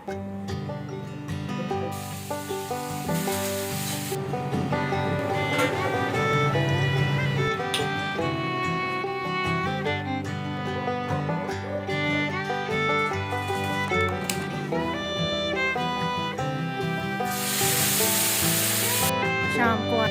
शाम को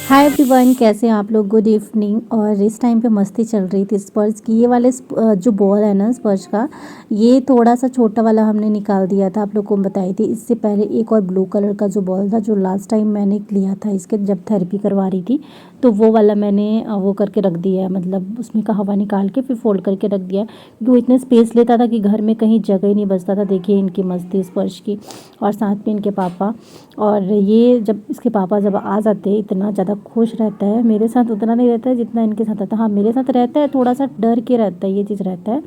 hi everyone, कैसे हैं आप लोग। Good evening. और इस टाइम पे मस्ती चल रही थी स्पर्श की। ये वाले जो बॉल है ना स्पर्श का, ये थोड़ा सा छोटा वाला हमने निकाल दिया था, आप लोग को बताई थी। इससे पहले एक और ब्लू कलर का जो बॉल था, जो लास्ट टाइम मैंने लिया था इसके जब थेरेपी करवा रही थी, तो वो वाला मैंने वो करके रख दिया है, मतलब उसमें का हवा निकाल के फिर फोल्ड करके रख दिया, क्योंकि वो इतने स्पेस लेता था कि घर में कहीं जगह ही नहीं बचता था। देखिए इनकी मस्ती स्पर्श की, और साथ में इनके पापा। और ये जब इसके पापा जब आ जाते हैं, इतना ज़्यादा खुश रहता है। मेरे साथ उतना नहीं रहता है जितना इनके साथ रहता है। हाँ, मेरे साथ रहता है, थोड़ा सा डर के रहता है, ये चीज़ रहता है,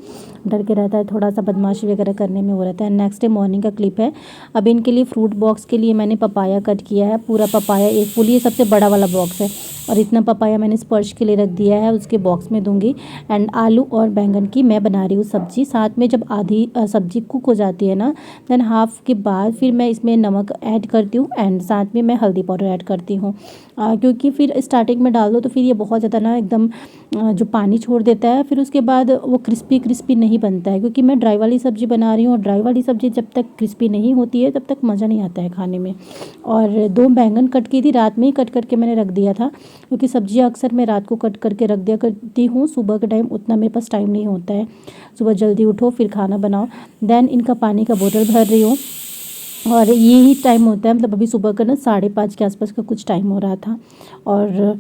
डर के रहता है, थोड़ा सा बदमाशी वगैरह करने में वो रहता है। नेक्स्ट डे मॉर्निंग का क्लिप है। अब इनके लिए फ्रूट बॉक्स के लिए मैंने पपाया कट किया है, पूरा पपाया एक फुल, ये सबसे बड़ा वाला बॉक्स है, और इतना पपाया मैंने स्पर्श के लिए रख दिया है, उसके बॉक्स में दूंगी। एंड आलू और बैंगन की मैं बना रही हूँ सब्जी। साथ में जब आधी सब्जी कुक हो जाती है ना, देन हाफ के बाद फिर मैं इसमें नमक ऐड करती हूँ, एंड साथ में मैं हल्दी पाउडर ऐड करती हूँ, क्योंकि फिर स्टार्टिंग में डाल दो तो फिर ये बहुत ज़्यादा ना एकदम जो पानी छोड़ देता है, फिर उसके बाद वो क्रिस्पी क्रिस्पी नहीं बनता है। क्योंकि मैं ड्राई वाली सब्ज़ी बना रही हूँ, और ड्राई वाली सब्ज़ी जब तक क्रिस्पी नहीं होती है तब तक मज़ा नहीं आता है खाने में। और 2 बैंगन कट की थी, रात में ही कट करके मैंने रख दिया था, क्योंकि सब्जियाँ अक्सर मैं रात को कट करके रख दिया करती हूँ। सुबह के टाइम उतना मेरे पास टाइम नहीं होता है, सुबह जल्दी उठो फिर खाना बनाओ। देन इनका पानी का बोतल भर रही हूँ, और ये ही टाइम होता है, मतलब अभी सुबह का ना 5:30 के आसपास का कुछ टाइम हो रहा था। और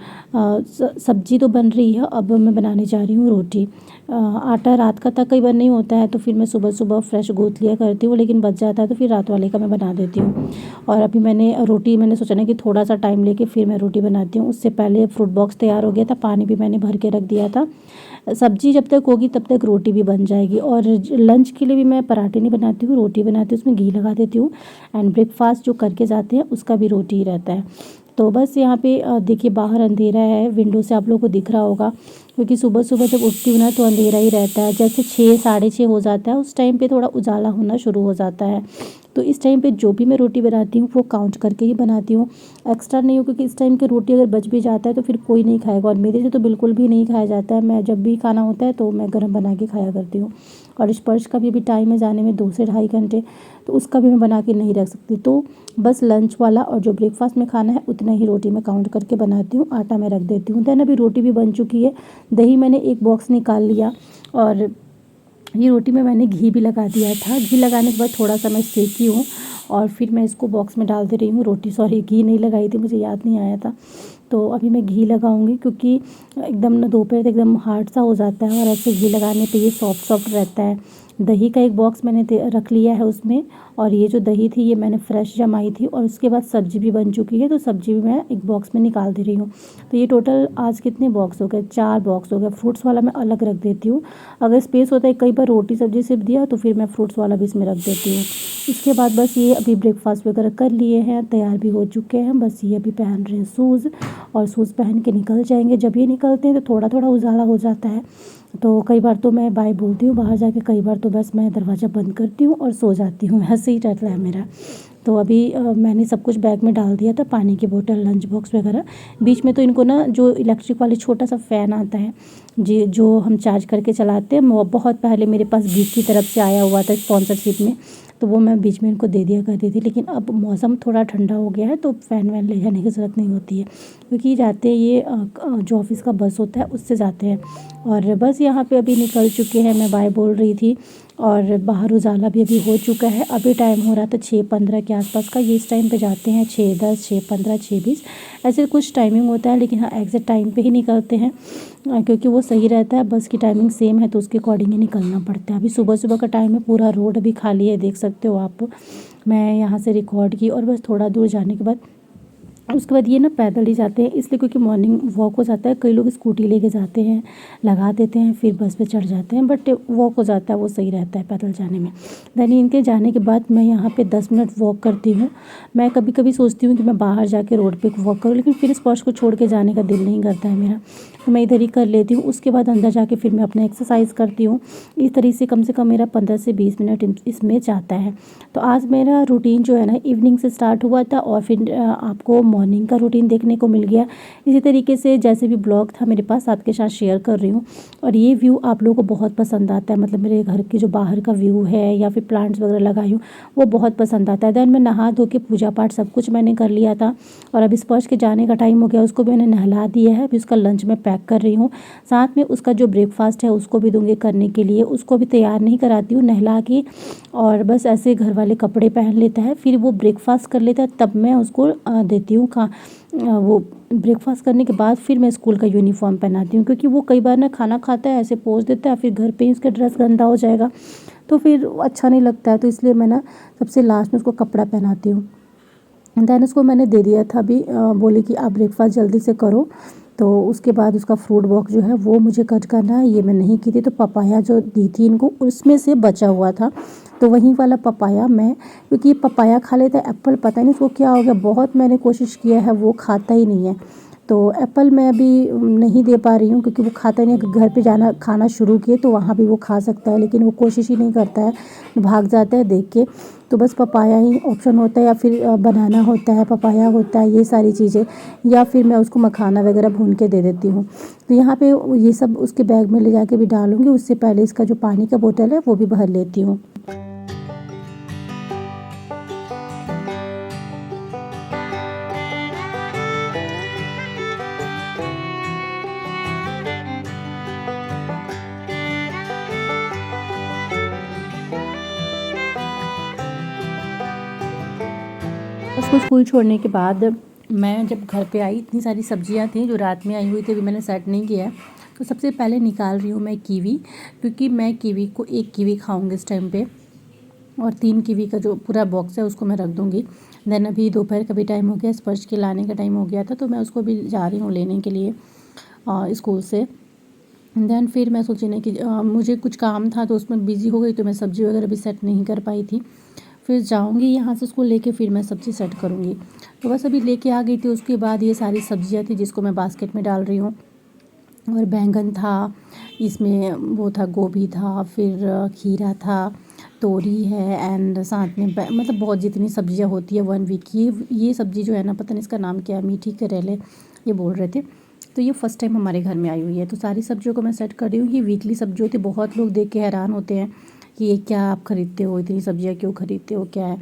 सब्जी तो बन रही है, अब मैं बनाने जा रही हूँ रोटी। आटा रात का तक कई बार नहीं होता है, तो फिर मैं सुबह सुबह फ्रेश गूँथ लिया करती हूँ, लेकिन बच जाता है तो फिर रात वाले का मैं बना देती हूँ। और अभी मैंने सोचा ना कि थोड़ा सा टाइम लेके फिर मैं रोटी बनाती हूँ। उससे पहले फ्रूट बॉक्स तैयार हो गया था, पानी भी मैंने भर के रख दिया था। सब्जी जब तक होगी तब तक रोटी भी बन जाएगी। और लंच के लिए भी मैं पराठे नहीं बनाती हूँ, रोटी बनाती हूँ, उसमें घी लगा देती हूँ। एंड ब्रेकफास्ट जो करके जाते हैं उसका भी रोटी ही रहता है। तो बस यहाँ पे देखिए बाहर अंधेरा है, विंडो से आप लोगों को दिख रहा होगा, क्योंकि सुबह सुबह जब उठती हूँ ना तो अंधेरा ही रहता है। जैसे 6 6:30 हो जाता है, उस टाइम पे थोड़ा उजाला होना शुरू हो जाता है। तो इस टाइम पे जो भी मैं रोटी बनाती हूँ वो काउंट करके ही बनाती हूँ, एक्स्ट्रा नहीं हो, क्योंकि इस टाइम की रोटी अगर बच भी जाता है तो फिर कोई नहीं खाएगा, और मेरे से तो बिल्कुल भी नहीं खाया जाता है। मैं जब भी खाना होता है तो मैं गर्म बना के खाया करती हूँ। और स्पर्श का भी अभी टाइम है जाने में 2 से ढाई घंटे, तो उसका भी मैं बना के नहीं रख सकती। तो बस लंच वाला और जो ब्रेकफास्ट में खाना है उतना ही रोटी मैं काउंट करके बनाती हूँ, आटा मैं रख देती हूँ। देन अभी रोटी भी बन चुकी है, दही मैंने एक बॉक्स निकाल लिया, और ये रोटी में मैंने घी भी लगा दिया था। घी लगाने के बाद थोड़ा सा मैं सेकी हूँ, और फिर मैं इसको बॉक्स में डाल दे रही हूँ रोटी। सॉरी, घी नहीं लगाई थी, मुझे याद नहीं आया था। तो अभी मैं घी लगाऊंगी, क्योंकि एकदम ना दोपहर तक एकदम हार्ड सा हो जाता है, और ऐसे घी लगाने पे ये सॉफ्ट सॉफ्ट रहता है। दही का एक बॉक्स मैंने रख लिया है उसमें, और ये जो दही थी ये मैंने फ्रेश जमाई थी। और उसके बाद सब्जी भी बन चुकी है, तो सब्जी भी मैं एक बॉक्स में निकाल दे रही हूँ। तो ये टोटल आज कितने बॉक्स हो गए, 4 बॉक्स हो गए। फ्रूट्स वाला मैं अलग रख देती हूँ, अगर स्पेस होता है कई बार रोटी सब्जी सिर्फ दिया तो फिर मैं फ्रूट्स वाला भी इसमें रख देती हूँ। इसके बाद बस ये अभी ब्रेकफास्ट वगैरह कर लिए हैं, तैयार भी हो चुके हैं, बस ये अभी पहन रहे हैं शूज़, और शूज़ पहन के निकल जाएंगे। जब ये निकलते हैं तो थोड़ा थोड़ा उजाला हो जाता है, तो कई बार तो मैं बाय बोलती हूँ बाहर जाके, कई बार तो बस मैं दरवाज़ा बंद करती हूँ और सो जाती हूँ, ऐसे ही रहता है मेरा। तो अभी मैंने सब कुछ बैग में डाल दिया था, पानी की बोतल, लंच बॉक्स वगैरह। बीच में तो इनको ना जो इलेक्ट्रिक वाली छोटा सा फ़ैन आता है जी, जो हम चार्ज करके चलाते हैं, वो बहुत पहले मेरे पास बीच की तरफ से आया हुआ था स्पॉन्सरशिप में, तो वो मैं बीच में इनको दे दिया करती थी। लेकिन अब मौसम थोड़ा ठंडा हो गया है तो फ़ैन वैन ले जाने की ज़रूरत नहीं होती है, क्योंकि जाते ये जो ऑफिस का बस होता है उससे जाते हैं। और बस यहाँ पे अभी निकल चुके हैं, मैं बाय बोल रही थी, और बाहर उजाला भी अभी हो चुका है। अभी टाइम हो रहा था 6:15 के आसपास का, ये इस टाइम पे जाते हैं 6:10, 6:15, 6:20, ऐसे कुछ टाइमिंग होता है। लेकिन हाँ, एग्जैक्ट टाइम पे ही निकलते हैं, क्योंकि वो सही रहता है, बस की टाइमिंग सेम है तो उसके अकॉर्डिंग ही निकलना पड़ता है। अभी सुबह सुबह का टाइम है, पूरा रोड अभी खाली है, देख सकते हो आप। मैं यहाँ से रिकॉर्ड की, और बस थोड़ा दूर जाने के बाद उसके बाद ये ना पैदल ही जाते हैं, इसलिए क्योंकि मॉर्निंग वॉक हो जाता है। कई लोग स्कूटी लेके जाते हैं, लगा देते हैं, फिर बस पे चढ़ जाते हैं, बट वॉक हो जाता है, वो सही रहता है पैदल जाने में। देन इनके जाने के बाद मैं यहाँ पे 10 मिनट वॉक करती हूँ। मैं कभी कभी सोचती हूँ कि मैं बाहर जाके रोड पे वॉक करूँ, लेकिन फिर स्पर्श को छोड़ के जाने का दिल नहीं करता है मेरा, तो मैं इधर ही कर लेती हूँ। उसके बाद अंदर जाके फिर मैं अपना एक्सरसाइज करती हूँ। इस तरीके से कम मेरा 15 से 20 मिनट इसमें जाता है। तो आज मेरा रूटीन जो है ना इवनिंग से स्टार्ट हुआ था, और फिर आपको मॉर्निंग का रूटीन देखने को मिल गया। इसी तरीके से जैसे भी ब्लॉग था मेरे पास, आपके साथ शेयर कर रही हूँ। और ये व्यू आप लोगों को बहुत पसंद आता है, मतलब मेरे घर के जो बाहर का व्यू है या फिर प्लांट्स वगैरह लगाई हूँ, वो बहुत पसंद आता है। देन मैं नहा धो के पूजा पाठ सब कुछ मैंने कर लिया था, और अभी स्पर्श के जाने का टाइम हो गया। उसको भी मैंने नहला दिया है, अभी उसका लंच मैं पैक कर रही हूँ। साथ में उसका जो ब्रेकफास्ट है उसको भी दूंगी करने के लिए। उसको भी तैयार नहीं कराती हूँ, नहला के, और बस ऐसे घर वाले कपड़े पहन लेता है, फिर वो ब्रेकफास्ट कर लेता है, तब मैं उसको देती हूँ वो ब्रेकफास्ट करने के बाद फिर मैं स्कूल का यूनिफॉर्म पहनाती हूँ। क्योंकि वो कई बार ना खाना खाता है ऐसे पोंछ देता है, फिर घर पे ही उसका ड्रेस गंदा हो जाएगा, तो फिर अच्छा नहीं लगता है। तो इसलिए मैं ना सबसे लास्ट में उसको कपड़ा पहनाती हूँ। देन उसको मैंने दे दिया था अभी, बोले कि आप ब्रेकफास्ट जल्दी से करो। तो उसके बाद उसका फ्रूट बॉक्स जो है वो मुझे कट करना है, ये मैं नहीं की थी। तो पपाया जो दी थी इनको, उसमें से बचा हुआ था, तो वही वाला पपाया मैं, क्योंकि ये पपाया खा लेता है, एप्पल पता नहीं उसको क्या हो गया, बहुत मैंने कोशिश किया है, वो खाता ही नहीं है। तो एप्पल मैं अभी नहीं दे पा रही हूँ, क्योंकि वो खाता नहीं है। घर पे जाना खाना शुरू किए तो वहाँ भी वो खा सकता है, लेकिन वो कोशिश ही नहीं करता है, भाग जाता है देख के। तो बस पपाया ही ऑप्शन होता है, या फिर बनाना होता है, पपाया होता है, ये सारी चीज़ें, या फिर मैं उसको मखाना वगैरह भून के दे देती हूँ। तो यहाँ पे ये सब उसके बैग में ले जाके भी डालूँगी। उससे पहले इसका जो पानी का बोतल है वो भी भर लेती हूँ। उसको स्कूल छोड़ने के बाद मैं जब घर पे आई, इतनी सारी सब्जियां थी जो रात में आई हुई थी, अभी मैंने सेट नहीं किया है। तो सबसे पहले निकाल रही हूँ मैं कीवी, क्योंकि मैं कीवी को एक कीवी खाऊंगी इस टाइम पे, और 3 कीवी का जो पूरा बॉक्स है उसको मैं रख दूँगी। देन अभी दोपहर का भी टाइम हो गया, स्पर्श के लाने का टाइम हो गया था, तो मैं उसको भी जा रही हूँ लेने के लिए स्कूल से। देन फिर मैं सोची ना कि मुझे कुछ काम था तो उसमें बिज़ी हो गई, तो मैं सब्ज़ी वगैरह भी सेट नहीं कर पाई थी। फिर जाऊंगी यहाँ से स्कूल लेके, फिर मैं सब्ज़ी सेट करूँगी। तो बस अभी लेके आ गई थी। उसके बाद ये सारी सब्जियाँ थी जिसको मैं बास्केट में डाल रही हूँ, और बैंगन था, इसमें वो था गोभी था, फिर खीरा था, तोरी है, एंड साथ में मतलब बहुत जितनी सब्जियां होती है 1 वीक की, ये सब्ज़ी जो है ना, पता नहीं इसका नाम क्या है, मीठी करेले ये बोल रहे थे। तो ये फर्स्ट टाइम हमारे घर में आई हुई है। तो सारी सब्जियों को मैं सेट कर रही हूँ। ये वीकली सब्जी होती है, बहुत लोग देख के हैरान होते हैं कि ये क्या आप खरीदते हो, इतनी सब्जियाँ क्यों खरीदते हो, क्या है।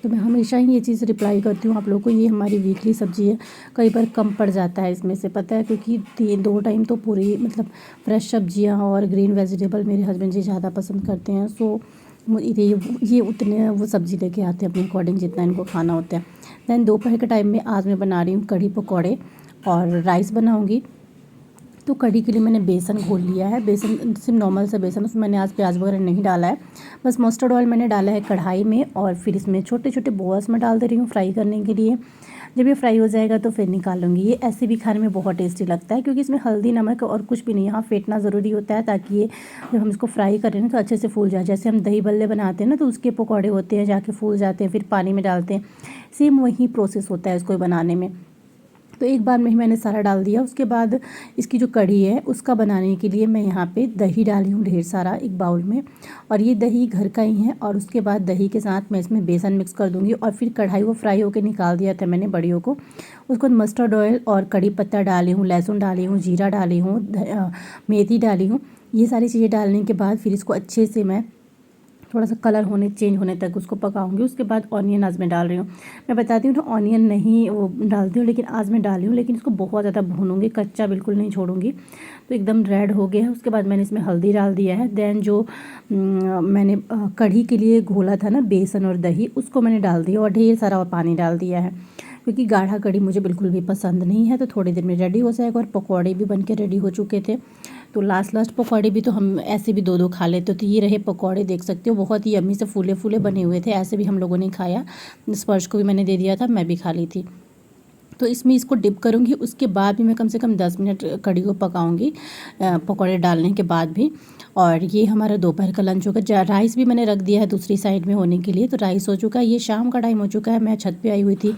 तो मैं हमेशा ही ये चीज़ रिप्लाई करती हूँ आप लोगों को, ये हमारी वीकली सब्ज़ी है। कई बार कम पड़ जाता है इसमें से, पता है, क्योंकि 2 टाइम तो पूरी मतलब फ्रेश सब्जियाँ और ग्रीन वेजिटेबल मेरे हस्बैंड जी ज़्यादा पसंद करते हैं। सो ये उतने वो सब्ज़ी लेके आते हैं अपने अकॉर्डिंग जितना इनको खाना होता है। दैन दोपहर के टाइम में आज मैं बना रही हूँ कढ़ी पकौड़े, और राइस बनाऊँगी। तो कढ़ी के लिए मैंने बेसन घोल लिया है, बेसन सिर्फ नॉर्मल सा बेसन, उसमें मैंने आज प्याज वगैरह नहीं डाला है। बस मस्टर्ड ऑयल मैंने डाला है कढ़ाई में, और फिर इसमें छोटे छोटे बॉल्स में डाल दे रही हूँ फ्राई करने के लिए। जब ये फ्राई हो जाएगा तो फिर निकाल लूँगी। ये ऐसे भी खाने में बहुत टेस्टी लगता है, क्योंकि इसमें हल्दी नमक और कुछ भी नहीं, यहाँ फेंटना ज़रूरी होता है, ताकि ये जब हम इसको फ्राई करें ना तो अच्छे से फूल जाए। जैसे हम दही बल्ले बनाते हैं ना, तो उसके पकौड़े होते हैं, जाके फूल जाते हैं, फिर पानी में डालते हैं, सेम वही प्रोसेस होता है इसको बनाने में। तो एक बार में ही मैंने सारा डाल दिया। उसके बाद इसकी जो कढ़ी है उसका बनाने के लिए मैं यहाँ पे दही डाली हूँ ढेर सारा एक बाउल में, और ये दही घर का ही है। और उसके बाद दही के साथ मैं इसमें बेसन मिक्स कर दूँगी, और फिर कढ़ाई वो फ्राई होकर निकाल दिया था मैंने बड़ियों को। उसको मस्टर्ड ऑयल और कड़ी पत्ता डाली हूँ, लहसुन डाली हूँ, जीरा डाली हूँ, मेथी डाली हूँ। ये सारी चीज़ें डालने के बाद फिर इसको अच्छे से मैं थोड़ा सा कलर चेंज होने तक उसको पकाऊंगी। उसके बाद ऑनियन आज मैं डाल रही हूँ। मैं बताती हूँ तो ऑनियन नहीं वो डालती हूँ, लेकिन आज मैं डाली हूँ, लेकिन इसको बहुत ज़्यादा भूनूंगी, कच्चा बिल्कुल नहीं छोड़ूंगी। तो एकदम रेड हो गया है। उसके बाद मैंने इसमें हल्दी डाल दिया है। देन जो मैंने कढ़ी के लिए घोला था ना बेसन और दही, उसको मैंने डाल दिया, और ढेर सारा और पानी डाल दिया है, क्योंकि गाढ़ा कढ़ी मुझे बिल्कुल भी पसंद नहीं है। तो थोड़ी देर में रेडी हो जाएगा, और पकौड़े भी बन के रेडी हो चुके थे। तो लास्ट पकौड़े भी तो हम ऐसे भी 2-2 खा लेते। तो ये रहे पकौड़े, देख सकते हो बहुत ही यम्मी से फूले फूले बने हुए थे। ऐसे भी हम लोगों ने खाया, स्पर्श को भी मैंने दे दिया था, मैं भी खा ली थी। तो इसमें इसको डिप करूँगी। उसके बाद भी मैं कम से कम 10 मिनट कढ़ी को पकाऊँगी, पकौड़े डालने के बाद भी। और ये हमारा दोपहर का लंच होगा। राइस भी मैंने रख दिया है दूसरी साइड में होने के लिए, तो राइस हो चुका है। ये शाम का टाइम हो चुका है, मैं छत पे आई हुई थी।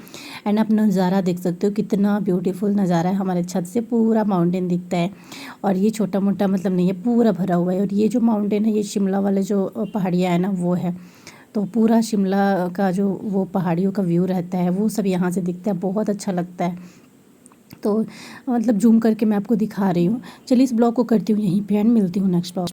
एंड आप नज़ारा देख सकते हो, कितना ब्यूटीफुल नज़ारा है। हमारे छत से पूरा माउंटेन दिखता है, और ये छोटा मोटा मतलब नहीं है, पूरा भरा हुआ है। और ये जो माउंटेन है, ये शिमला वाले जो पहाड़ियाँ है ना, वो है। तो पूरा शिमला का जो वो पहाड़ियों का व्यू रहता है, वो सब यहाँ से दिखता है, बहुत अच्छा लगता है। तो मतलब जूम करके मैं आपको दिखा रही हूँ। चलिए इस ब्लॉग को करती हूँ यहीं पे एंड, मिलती हूँ नेक्स्ट ब्लॉग।